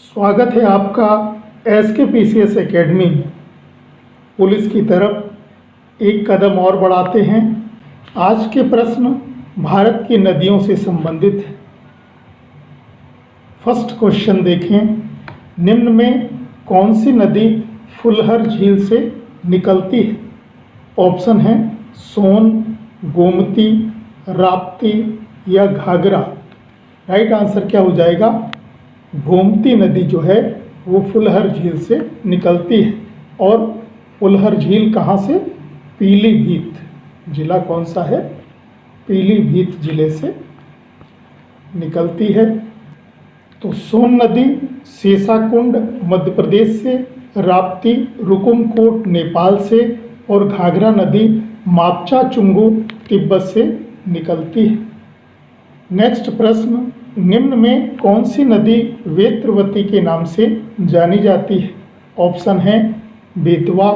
स्वागत है आपका SKPCS एकेडमी में। पुलिस की तरफ एक कदम और बढ़ाते हैं। आज के प्रश्न भारत की नदियों से संबंधित है। फर्स्ट क्वेश्चन देखें, निम्न में कौन सी नदी फुलहर झील से निकलती है? ऑप्शन है सोन, गोमती, राप्ती या घाघरा। राइट आंसर क्या हो जाएगा? गोमती नदी जो है वो फुलहर झील से निकलती है। और फुलहर झील कहाँ से? पीलीभीत। जिला कौन सा है? पीलीभीत जिले से निकलती है। तो सोन नदी शेषाकुंड मध्य प्रदेश से, राप्ती रुकुमकोट नेपाल से और घाघरा नदी मापचा चुंगू तिब्बत से निकलती है। नेक्स्ट प्रश्न, निम्न में कौन सी नदी वेत्रवती के नाम से जानी जाती है? ऑप्शन है बेतवा,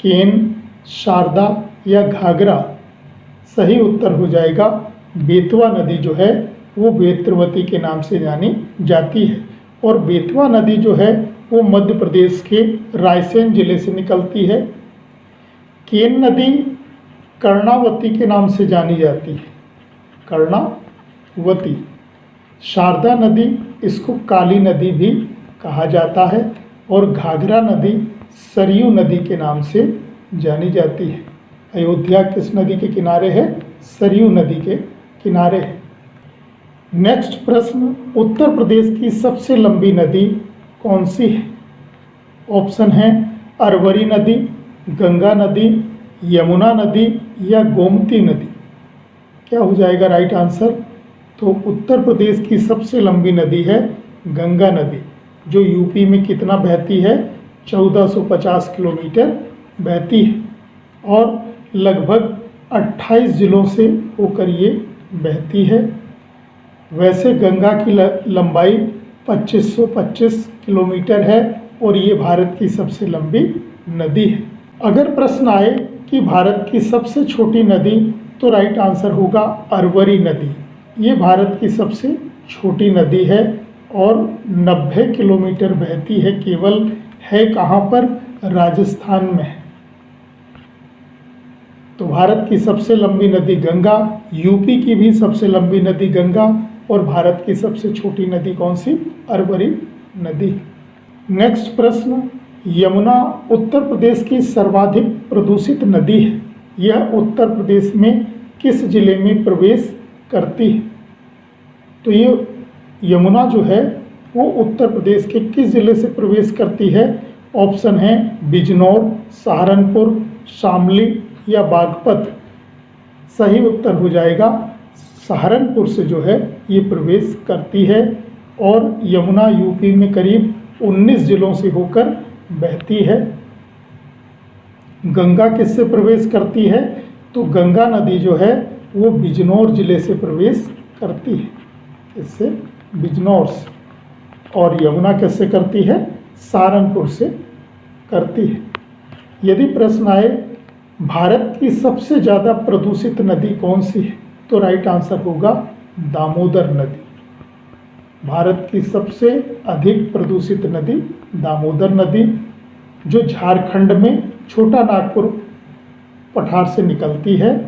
केन, शारदा या घाघरा। सही उत्तर हो जाएगा बेतवा नदी जो है वो वेत्रवती के नाम से जानी जाती है। और बेतवा नदी जो है वो मध्य प्रदेश के रायसेन जिले से निकलती है। केन नदी कर्णावती के नाम से जानी जाती है, कर्णावती। शारदा नदी, इसको काली नदी भी कहा जाता है। और घाघरा नदी सरयू नदी के नाम से जानी जाती है। अयोध्या किस नदी के किनारे है? सरयू नदी के किनारे है। नेक्स्ट प्रश्न, उत्तर प्रदेश की सबसे लंबी नदी कौन सी है? ऑप्शन है अरवरी नदी, गंगा नदी, यमुना नदी या गोमती नदी। क्या हो जाएगा राइट आंसर? तो उत्तर प्रदेश की सबसे लंबी नदी है गंगा नदी, जो यूपी में कितना बहती है? 1450 किलोमीटर बहती है। और लगभग 28 जिलों से होकर ये बहती है। वैसे गंगा की लंबाई 2525 किलोमीटर है और ये भारत की सबसे लंबी नदी है। अगर प्रश्न आए कि भारत की सबसे छोटी नदी, तो राइट आंसर होगा अरवरी नदी। ये भारत की सबसे छोटी नदी है और 90 किलोमीटर बहती है। केवल है कहाँ पर? राजस्थान में है। तो भारत की सबसे लंबी नदी गंगा, यूपी की भी सबसे लंबी नदी गंगा और भारत की सबसे छोटी नदी कौन सी? अरवरी नदी। नेक्स्ट प्रश्न, यमुना उत्तर प्रदेश की सर्वाधिक प्रदूषित नदी है। यह उत्तर प्रदेश में किस जिले में प्रवेश करती है? तो ये यमुना जो है वो उत्तर प्रदेश के किस जिले से प्रवेश करती है? ऑप्शन है बिजनौर, सहारनपुर, शामली या बागपत। सही उत्तर हो जाएगा सहारनपुर से जो है ये प्रवेश करती है। और यमुना यूपी में करीब 19 जिलों से होकर बहती है। गंगा किससे प्रवेश करती है? तो गंगा नदी जो है वो बिजनौर जिले से प्रवेश करती है, इससे बिजनौर से। और यमुना किससे करती है? सहारनपुर से करती है। यदि प्रश्न आए भारत की सबसे ज़्यादा प्रदूषित नदी कौन सी है, तो राइट आंसर होगा दामोदर नदी। भारत की सबसे अधिक प्रदूषित नदी दामोदर नदी, जो झारखंड में छोटा नागपुर पठार से निकलती है।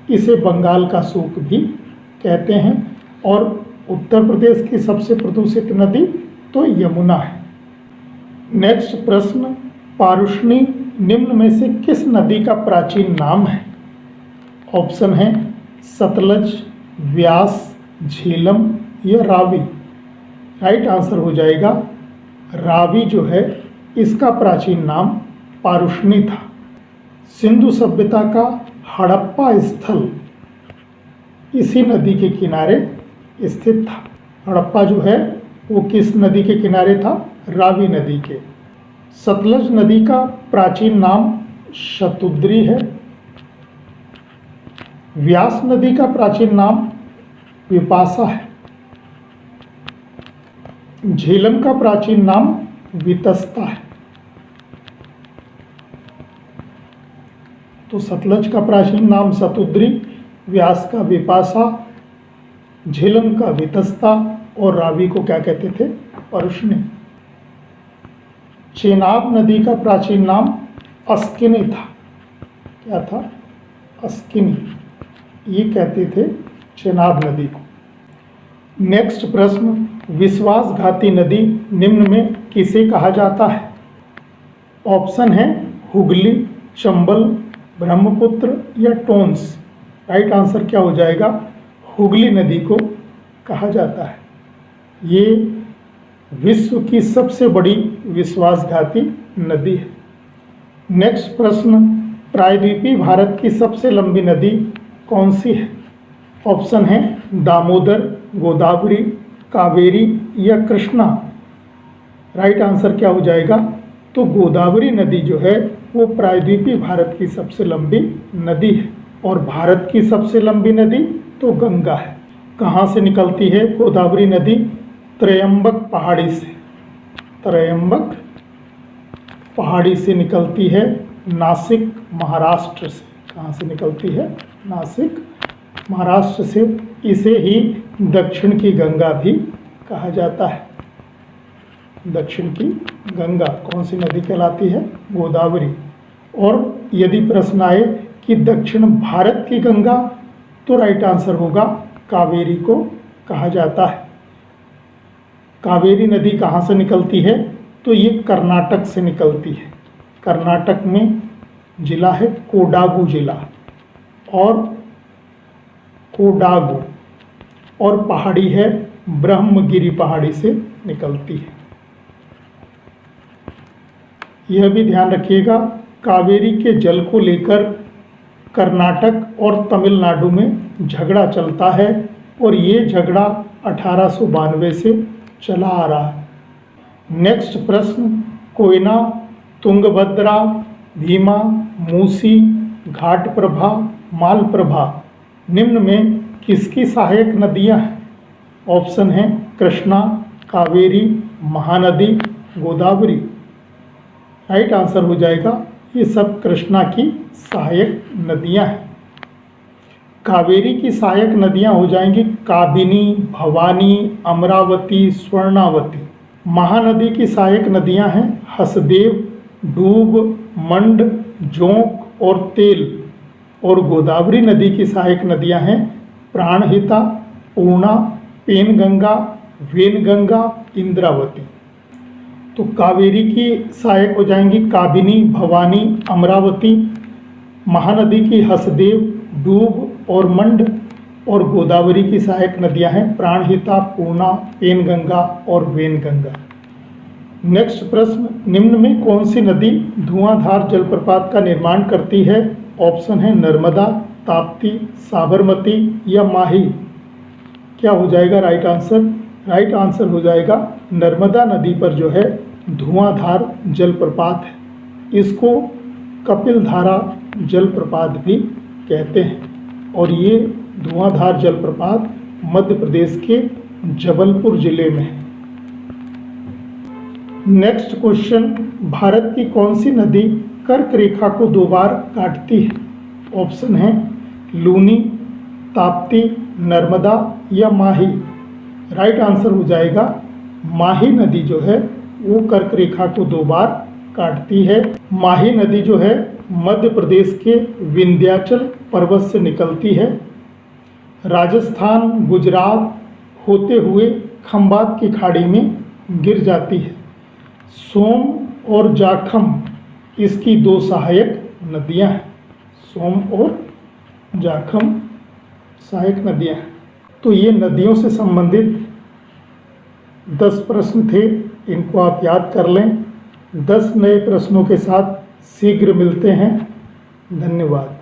इसे बंगाल का सूख भी कहते हैं। और उत्तर प्रदेश की सबसे प्रदूषित नदी तो यमुना है। नेक्स्ट प्रश्न, पारुष्णी निम्न में से किस नदी का प्राचीन नाम है? ऑप्शन है सतलज, व्यास, झेलम या रावी। राइट आंसर हो जाएगा रावी जो है इसका प्राचीन नाम पारुष्णी था। सिंधु सभ्यता का हड़प्पा स्थल इसी नदी के किनारे स्थित था। हड़प्पा जो है वो किस नदी के किनारे था? रावी नदी के। सतलज नदी का प्राचीन नाम शतुद्री है। व्यास नदी का प्राचीन नाम विपाशा है। झेलम का प्राचीन नाम वितस्ता है। तो सतलज का प्राचीन नाम शतुद्री, व्यास का विपाशा, झेलम का वितस्ता और रावी को क्या कहते थे? पारुष्णी। चेनाब नदी का प्राचीन नाम अस्किनी था। क्या था? अस्किनी, ये कहते थे चेनाब नदी को। नेक्स्ट प्रश्न, विश्वासघाती नदी निम्न में किसे कहा जाता है? ऑप्शन है हुगली, चंबल, ब्रह्मपुत्र या टोंस। राइट आंसर क्या हो जाएगा? हुगली नदी को कहा जाता है। ये विश्व की सबसे बड़ी विश्वासघाती नदी है। नेक्स्ट प्रश्न, प्रायद्वीपीय भारत की सबसे लंबी नदी कौन सी है? ऑप्शन है दामोदर, गोदावरी, कावेरी या कृष्णा। राइट आंसर क्या हो जाएगा? तो गोदावरी नदी जो है वो प्रायद्वीपीय भारत की सबसे लंबी नदी है। और भारत की सबसे लंबी नदी तो गंगा है। कहाँ से निकलती है गोदावरी नदी? त्रयंबक पहाड़ी से। त्रयंबक पहाड़ी से निकलती है, नासिक महाराष्ट्र से। कहाँ से निकलती है? नासिक महाराष्ट्र से। इसे ही दक्षिण की गंगा भी कहा जाता है। दक्षिण की गंगा कौन सी नदी कहलाती है? गोदावरी। और यदि प्रश्न आए कि दक्षिण भारत की गंगा, तो राइट आंसर होगा कावेरी को कहा जाता है। कावेरी नदी कहाँ से निकलती है? तो ये कर्नाटक से निकलती है। कर्नाटक में जिला है कोडागु जिला, और कोडागु, और पहाड़ी है ब्रह्मगिरी पहाड़ी से निकलती है। यह भी ध्यान रखिएगा, कावेरी के जल को लेकर कर्नाटक और तमिलनाडु में झगड़ा चलता है, और ये झगड़ा 1892 से चला आ रहा है। नेक्स्ट प्रश्न, कोयना, तुंगभद्रा, भीमा, मूसी, घाटप्रभा, मालप्रभा निम्न में किसकी सहायक नदियां हैं? ऑप्शन है कृष्णा, कावेरी, महानदी, गोदावरी। राइट आंसर हो जाएगा ये सब कृष्णा की सहायक नदियां हैं। कावेरी की सहायक नदियां हो जाएंगी काबिनी, भवानी, अमरावती, स्वर्णावती। महानदी की सहायक नदियां हैं हसदेव, डूब, मंड, जोंक और तेल। और गोदावरी नदी की सहायक नदियां हैं प्राणहिता, पूर्णा, पेनगंगा, वेनगंगा, इंद्रावती। तो कावेरी की सहायक हो जाएंगी काबिनी, भवानी, अमरावती। महानदी की हसदेव, डूब और मंड। और गोदावरी की सहायक नदियां हैं प्राणहिता, पूर्णा, पेनगंगा और वेनगंगा। नेक्स्ट प्रश्न, निम्न में कौन सी नदी धुआंधार जलप्रपात का निर्माण करती है? ऑप्शन है नर्मदा, ताप्ती, साबरमती या माही। क्या हो जाएगा राइट आंसर? राइट आंसर हो जाएगा नर्मदा नदी पर जो है धुआंधार जलप्रपात है। इसको कपिलधारा जलप्रपात भी कहते हैं। और ये धुआंधार जलप्रपात मध्य प्रदेश के जबलपुर जिले में है। नेक्स्ट क्वेश्चन, भारत की कौन सी नदी कर्क रेखा को 2 बार काटती है? ऑप्शन है लूनी, ताप्ती, नर्मदा या माही। राइट आंसर हो जाएगा माही नदी जो है वो कर्क रेखा को 2 बार काटती है। माही नदी जो है मध्य प्रदेश के विंध्याचल पर्वत से निकलती है, राजस्थान, गुजरात होते हुए खंबात की खाड़ी में गिर जाती है। सोम और जाखम इसकी 2 सहायक नदियां हैं। सोम और जाखम सहायक नदियां हैं। तो ये नदियों से संबंधित 10 प्रश्न थे, इनको आप याद कर लें। 10 नए प्रश्नों के साथ शीघ्र मिलते हैं। धन्यवाद।